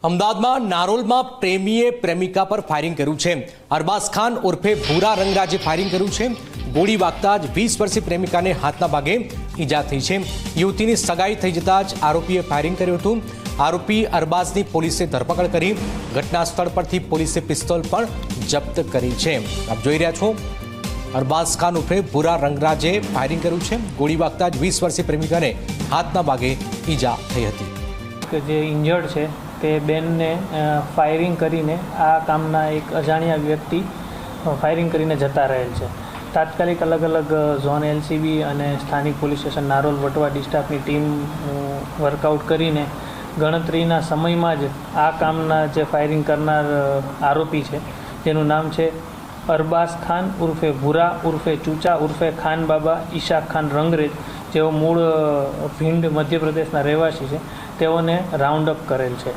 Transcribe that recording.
અમદાવાદમાં નારોલમાં પ્રેમીએ પ્રેમિકા પર ફાયરિંગ કર્યું છે। અરબાઝ ખાન ઉર્ફે ભૂરા રંગરાજે ફાયરિંગ કર્યું છે। ગોળી વાગતા જ 20 વર્ષીય પ્રેમિકાને હાથના ભાગે ઈજા થઈ છે। યુવતીની સગાઈ થઈ જતા જ આરોપીએ ફાયરિંગ કર્યું હતું। આરોપી અરબાઝની પોલીસે ધરપકડ કરી। ઘટના સ્થળ પરથી પોલીસે પિસ્તોલ પણ જપ્ત કરી છે। આપ જોઈ રહ્યા છો, અરબાઝ ખાન ઉર્ફે ભૂરા રંગરાજે ફાયરિંગ કર્યું છે। ગોળી વાગતા જ 20 વર્ષીય પ્રેમિકાને હાથના ભાગે ઈજા થઈ હતી। કે જે ઇન્જર્ડ છે તે બેનને ફાયરિંગ કરીને આ કામના એક અજાણ્યા વ્યક્તિ ફાયરિંગ કરીને જતા રહેલ છે। તાત્કાલિક અલગ અલગ ઝોન એલસીબી અને સ્થાનિક પોલીસ સ્ટેશન નારોલ વટવાડી સ્ટાફની ટીમ વર્કઆઉટ કરીને ગણતરીના સમયમાં જ આ કામના જે ફાયરિંગ કરનાર આરોપી છે તેનું નામ છે અરબાઝ ખાન ઉર્ફે ભૂરા ઉર્ફે ચૂચા ઉર્ફે ખાન બાબા ઈશાક ખાન રંગરેજ, જેઓ મૂળ ભીંડ મધ્યપ્રદેશના રહેવાસી છે, તેઓને રાઉન્ડ અપ કરેલ છે।